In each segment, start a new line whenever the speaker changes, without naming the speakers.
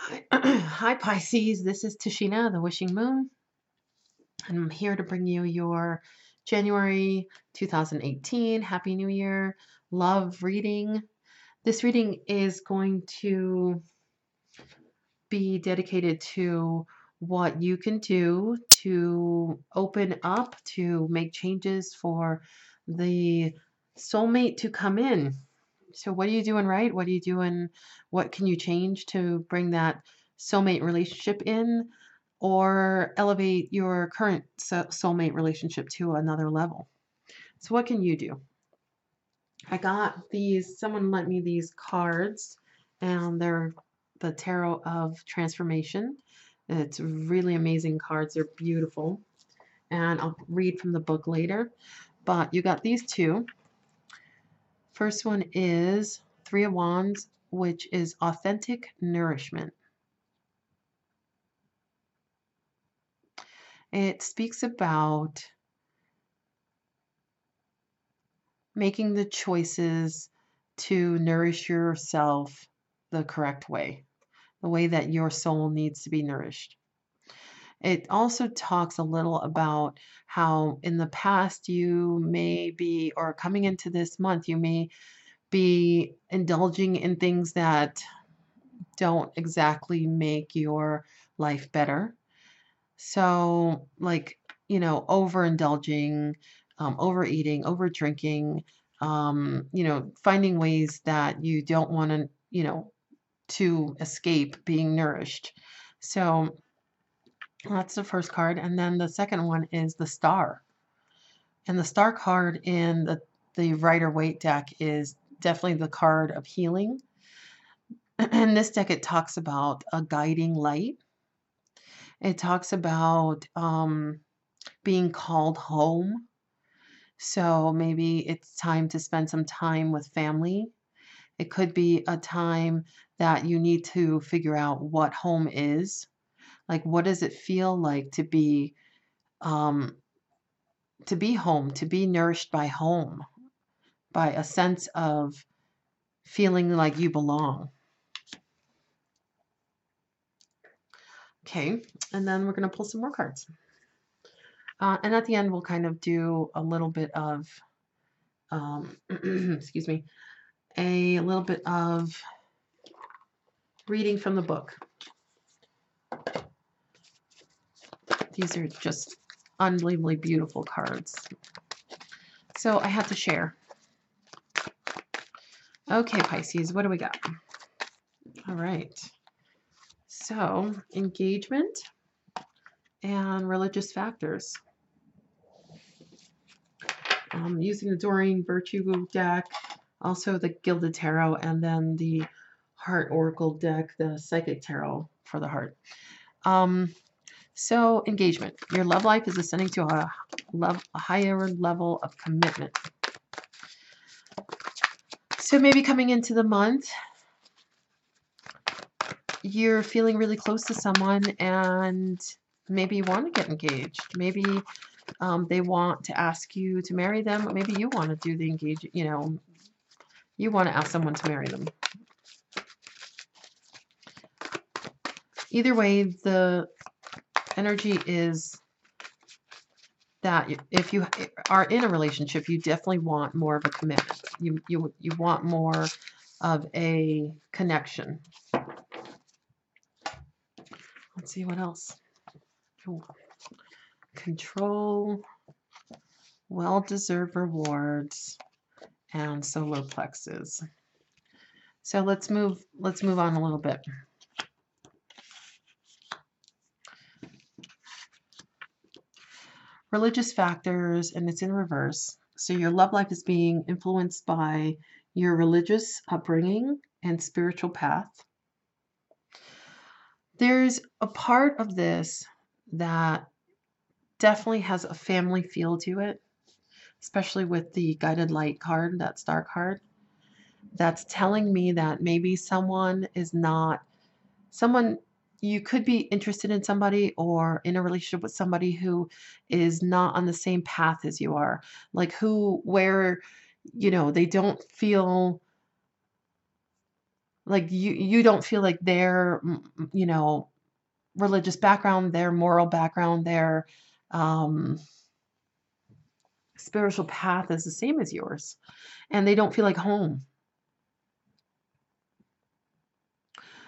Hi, Pisces. This is Tashina, the Wishing Moon, and I'm here to bring you your January 2018 Happy New Year love reading. This reading is going to be dedicated to what you can do to open up, to make changes for the soulmate to come in. So, what are you doing right? What are you doing? What can you change to bring that soulmate relationship in or elevate your current soulmate relationship to another level? So, what can you do? I got these, someone lent me these cards, and they're the Tarot of Transformation. It's really amazing cards. They're beautiful. And I'll read from the book later. But you got these two. First one is Three of Wands, which is authentic nourishment. It speaks about making the choices to nourish yourself the correct way, the way that your soul needs to be nourished. It also talks a little about how in the past you may be, or coming into this month, you may be indulging in things that don't exactly make your life better. So, like, overindulging, overeating, over drinking, finding ways that you don't want to, to escape being nourished. So, that's the first card. And then the second one is the star. And the star card in the Rider-Waite deck is definitely the card of healing. In this deck, it talks about a guiding light. It talks about being called home. So maybe it's time to spend some time with family. It could be a time that you need to figure out what home is. Like, what does it feel like um, to be home, to be nourished by home, by a sense of feeling like you belong. Okay, and then we're going to pull some more cards. And at the end, we'll kind of do a little bit of, excuse me, a little bit of reading from the book. These are just unbelievably beautiful cards. So I had to share. Okay, Pisces, what do we got? All right. So, engagement and religious factors. Using the Doreen Virtue deck, also the Gilded Tarot, and then the Heart Oracle deck, the Psychic Tarot for the heart. So, engagement. Your love life is ascending to a higher level of commitment. So maybe coming into the month, you're feeling really close to someone and maybe you want to get engaged. Maybe they want to ask you to marry them. Maybe you want to do the engagement, you want to ask someone to marry them. Either way, the energy is that if you are in a relationship, you definitely want more of a commitment. You want more of a connection. Let's see what else. Ooh. Control, well-deserved rewards, and solar plexus. So let's move on a little bit. Religious factors, and it's in reverse. So your love life is being influenced by your religious upbringing and spiritual path. There's a part of this that definitely has a family feel to it, especially with the guided light card, that star card. That's telling me that maybe someone you could be interested in somebody or in a relationship with somebody who is not on the same path as you are, like where they don't feel Like you don't feel like their, you know, religious background, their moral background, their um, spiritual path is the same as yours, and they don't feel like home.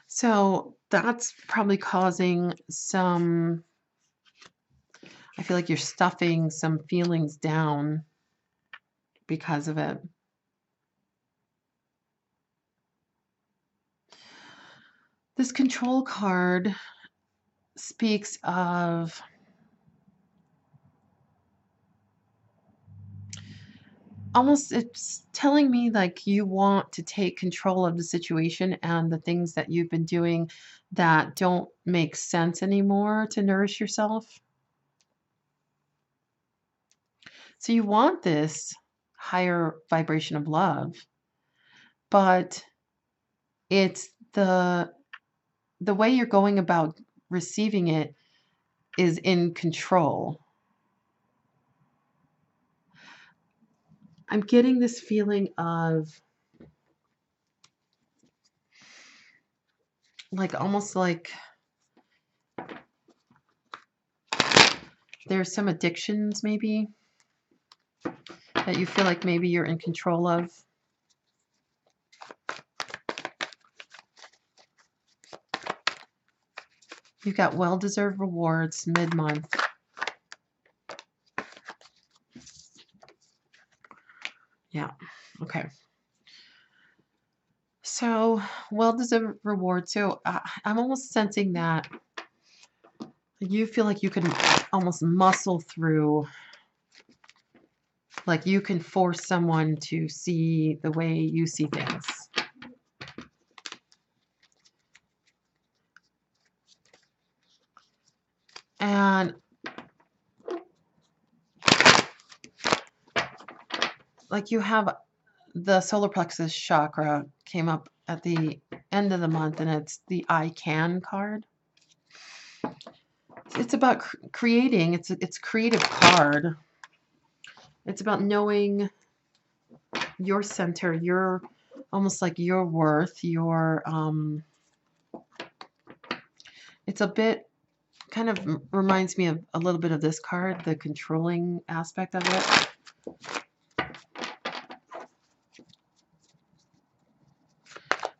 So that's probably causing some, I feel like you're stuffing some feelings down because of it. This control card speaks of almost, it's telling me like you want to take control of the situation and the things that you've been doing that don't make sense anymore to nourish yourself. So you want this higher vibration of love, but it's the way you're going about receiving it is in control. I'm getting this feeling of like almost like there's some addictions maybe that you feel like maybe you're in control of. You've got well-deserved rewards mid-month. Yeah, okay. So, well-deserved reward. So, I'm almost sensing that you feel like you can almost muscle through, like you can force someone to see the way you see things. And like you have the solar plexus chakra came up at the end of the month, and it's the I can card. It's about creating. It's creative card. It's about knowing your center, your almost like your worth, your it's a bit kind of reminds me of a little bit of this card, the controlling aspect of it.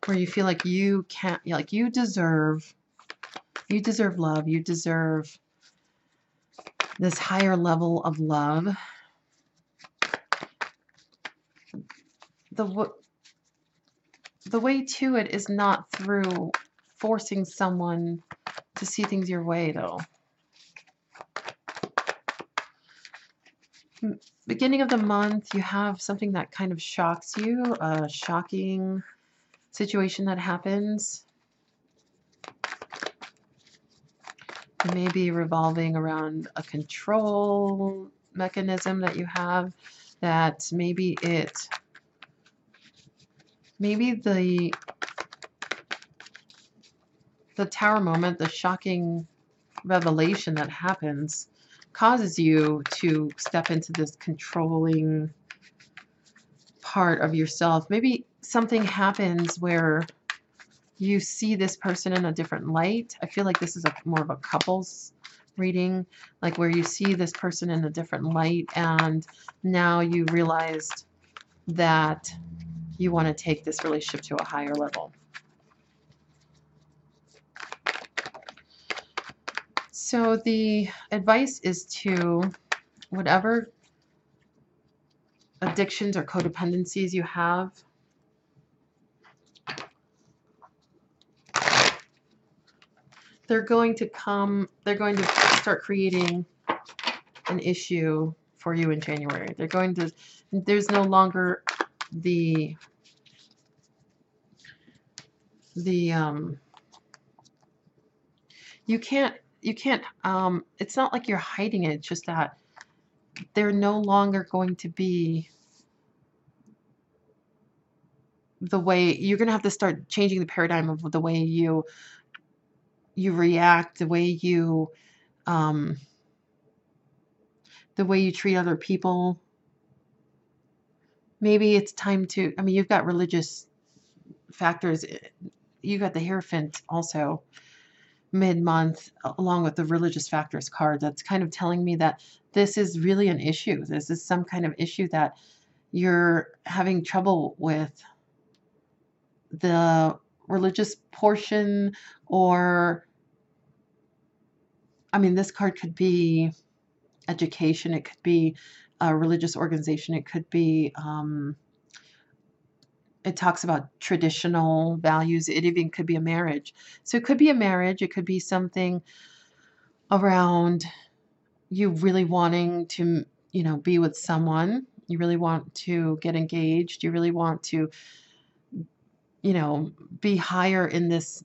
Where you feel like you can't, like you deserve love, you deserve this higher level of love. The way to it is not through forcing someone to see things your way, though. Beginning of the month, you have something that kind of shocks you, a shocking situation that happens. It may be revolving around a control mechanism that you have, that maybe the tower moment, the shocking revelation that happens causes you to step into this controlling part of yourself. Maybe something happens where you see this person in a different light. I feel like this is more of a couples reading, like where you see this person in a different light, and now you realized that you want to take this relationship to a higher level. So the advice is to, whatever addictions or codependencies you have, they're going to start creating an issue for you in January. There's no longer the you can't it's not like you're hiding it, it's just that they're no longer going to be the way. You're going to have to start changing the paradigm of the way you react, the way you treat other people. Maybe it's time to, I mean, you've got religious factors. You got the Hierophant also mid-month, along with the religious factors card. That's kind of telling me that this is really an issue. This is some kind of issue that you're having trouble with the religious portion, or, I mean, this card could be education, it could be a religious organization, it could be, it talks about traditional values, it even could be a marriage. So it could be a marriage, it could be something around you really wanting to, be with someone. You really want to get engaged. You really want to, be higher in this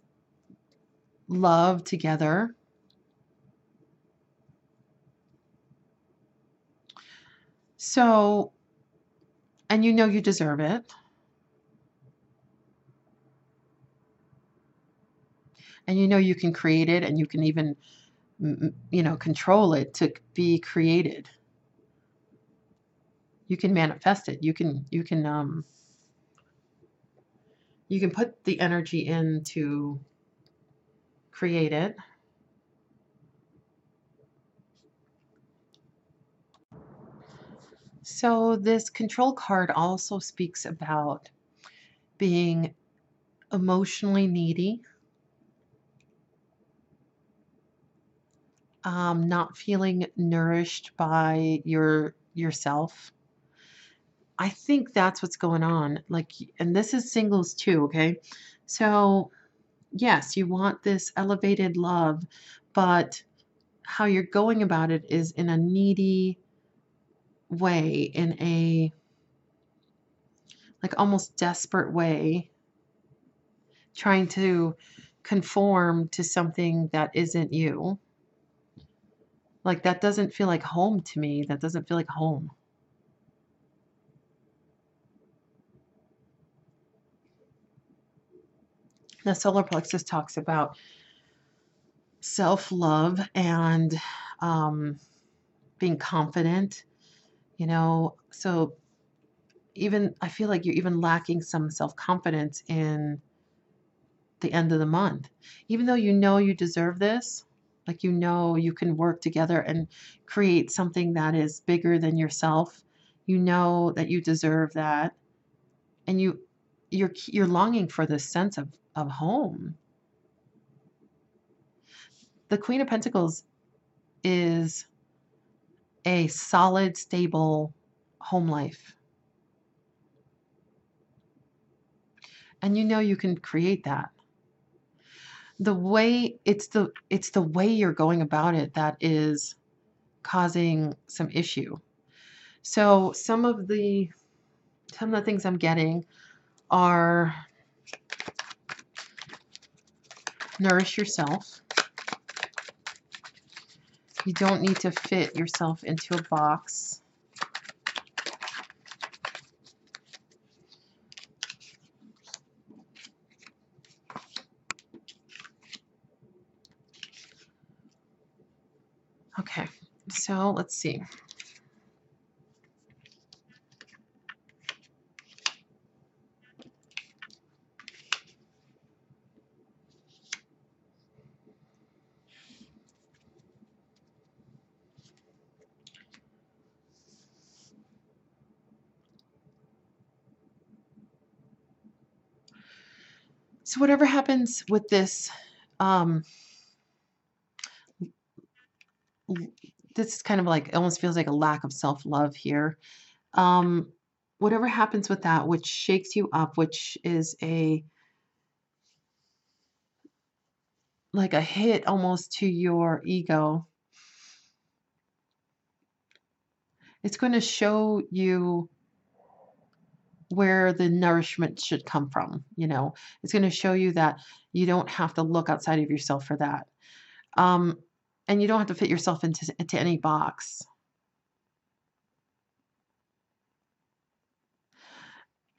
love together. So, and you deserve it. And you can create it, and you can even, control it to be created. You can manifest it. You can put the energy in to create it. So this control card also speaks about being emotionally needy, not feeling nourished by yourself. I think that's what's going on. Like, and this is singles too, okay? So yes, you want this elevated love, but how you're going about it is in a needy way, in a like almost desperate way, trying to conform to something that isn't you. Like, that doesn't feel like home to me. That doesn't feel like home. The solar plexus talks about self love and, um, being confident, So even I feel like you're even lacking some self confidence in the end of the month. Even though you deserve this, like you can work together and create something that is bigger than yourself. You know that you deserve that, and you're longing for this sense of home. The Queen of Pentacles is a solid, stable home life. And you can create that. It's the way you're going about it that is causing some issue. So some of the things I'm getting are nourish yourself. You don't need to fit yourself into a box. Okay, so let's see. So whatever happens with this, um, this is kind of like, it almost feels like a lack of self-love here. Um, Whatever happens with that, which shakes you up, which is like a hit almost to your ego, it's going to show you where the nourishment should come from. It's going to show you that you don't have to look outside of yourself for that. Um, and you don't have to fit yourself into any box.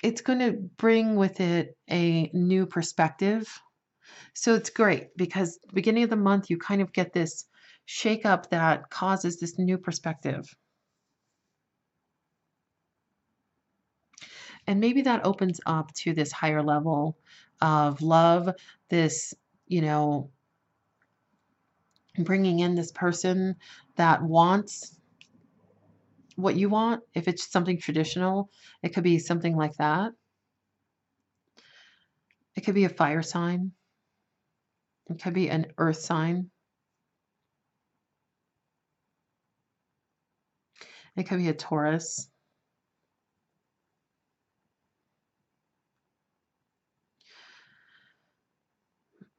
It's going to bring with it a new perspective. So it's great because the beginning of the month, you kind of get this shakeup that causes this new perspective. And maybe that opens up to this higher level of love, this, you know, bringing in this person that wants what you want. If it's something traditional, it could be something like that. It could be a fire sign. It could be an earth sign. It could be a Taurus.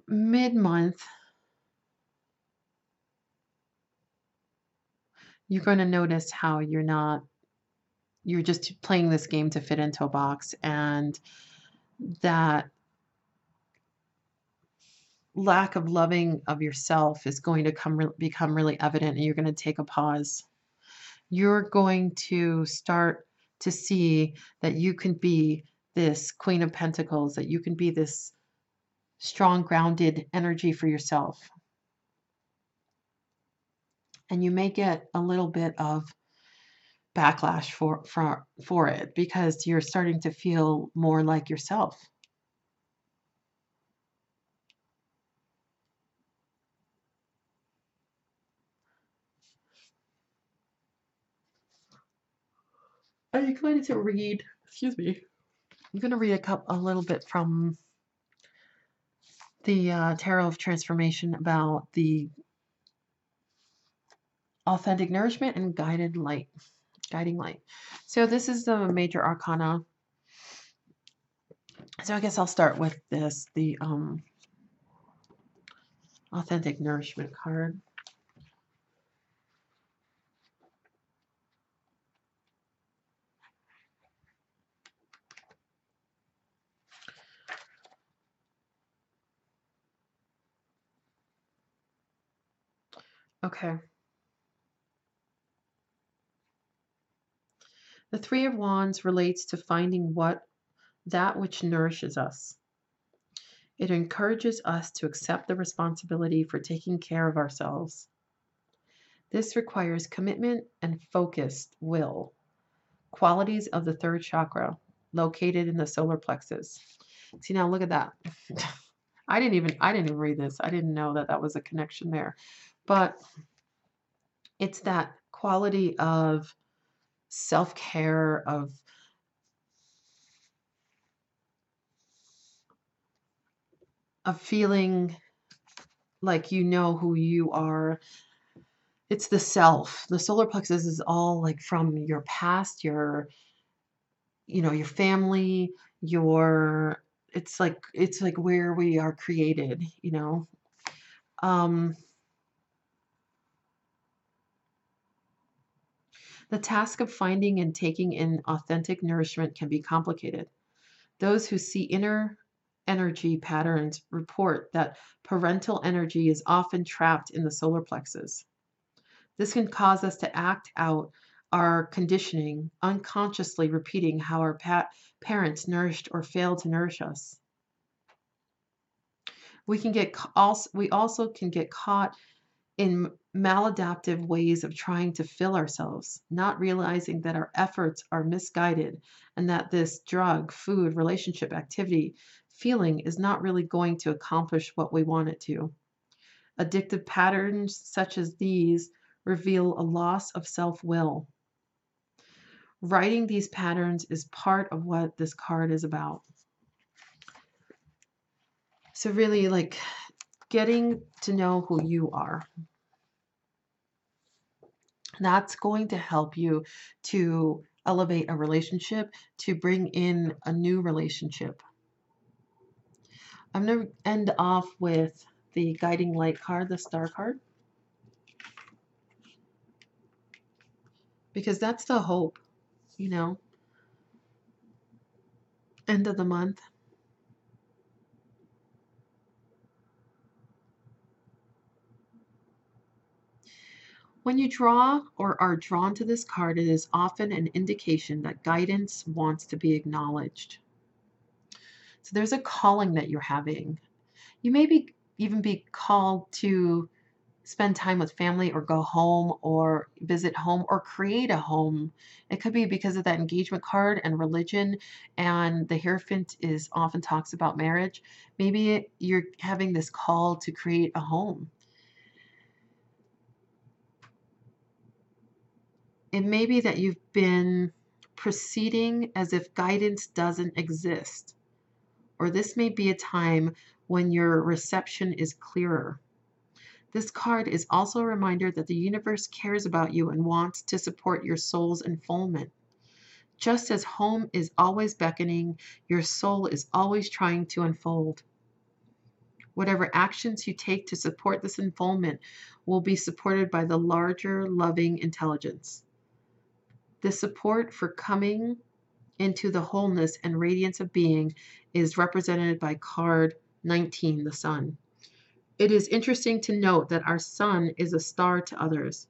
Mid-month, you're going to notice how you're just playing this game to fit into a box, and that lack of loving of yourself is going to become really evident, and you're going to take a pause. You're going to start to see that you can be this Queen of Pentacles, that you can be this strong, grounded energy for yourself. And you may get a little bit of backlash for it, because you're starting to feel more like yourself. I'm going to read, excuse me, I'm going to read a little bit from the Tarot of Transformation about the authentic nourishment and guiding light. So this is the major arcana. So I guess I'll start with this, the authentic nourishment card. Okay. The Three of Wands relates to finding that which nourishes us. It encourages us to accept the responsibility for taking care of ourselves. This requires commitment and focused will, qualities of the third chakra, located in the solar plexus. See, now look at that. I didn't even read this. I didn't know that was a connection there. But it's that quality of self-care, of feeling like you know who you are. It's the self. The solar plexus is all like from your past, your family, it's like where we are created, Um, the task of finding and taking in authentic nourishment can be complicated. Those who see inner energy patterns report that parental energy is often trapped in the solar plexus. This can cause us to act out our conditioning, unconsciously repeating how our parents nourished or failed to nourish us. We also can get caught in maladaptive ways of trying to fill ourselves, not realizing that our efforts are misguided and that this drug, food, relationship, activity, feeling is not really going to accomplish what we want it to. Addictive patterns such as these reveal a loss of self-will. Writing these patterns is part of what this card is about. So really, like, getting to know who you are. That's going to help you to elevate a relationship, to bring in a new relationship. I'm going to end off with the guiding light card, the star card, because that's the hope, end of the month. When you draw or are drawn to this card, it is often an indication that guidance wants to be acknowledged. So there's a calling that you're having. You may even be called to spend time with family or go home or visit home or create a home. It could be because of that engagement card and religion, and the Hierophant is often talks about marriage. Maybe you're having this call to create a home. It may be that you've been proceeding as if guidance doesn't exist, or this may be a time when your reception is clearer. This card is also a reminder that the universe cares about you and wants to support your soul's unfoldment. Just as home is always beckoning, your soul is always trying to unfold. Whatever actions you take to support this unfoldment will be supported by the larger, loving intelligence. The support for coming into the wholeness and radiance of being is represented by card 19, the sun. It is interesting to note that our sun is a star to others.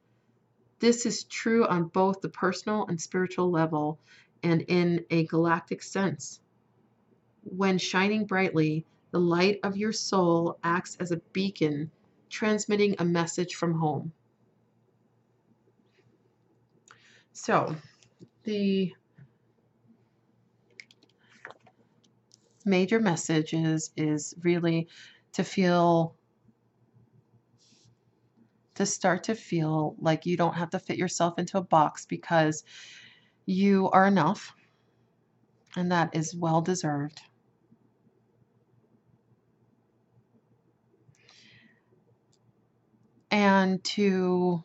This is true on both the personal and spiritual level and in a galactic sense. When shining brightly, the light of your soul acts as a beacon, transmitting a message from home. So, the major message is really to start to feel like you don't have to fit yourself into a box, because you are enough, and that is well deserved. And to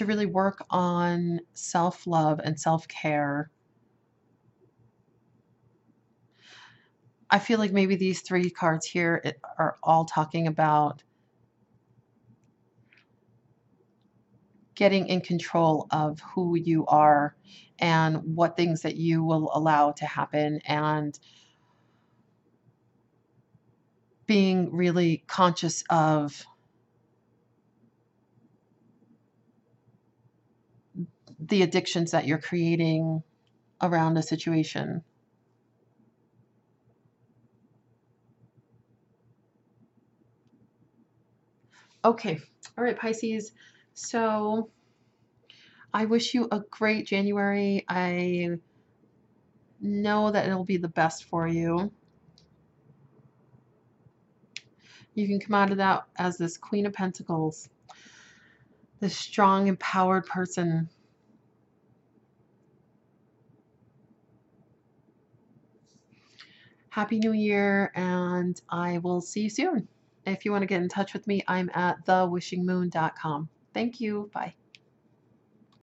really work on self-love and self-care. I feel like maybe these three cards here are all talking about getting in control of who you are and what things that you will allow to happen, and being really conscious of the addictions that you're creating around a situation. Okay, all right, Pisces. So I wish you a great January. I know that it'll be the best for you. You can come out of that as this Queen of Pentacles, this strong, empowered person. Happy New Year, and I will see you soon. If you want to get in touch with me, I'm at thewishingmoon.com. Thank you. Bye.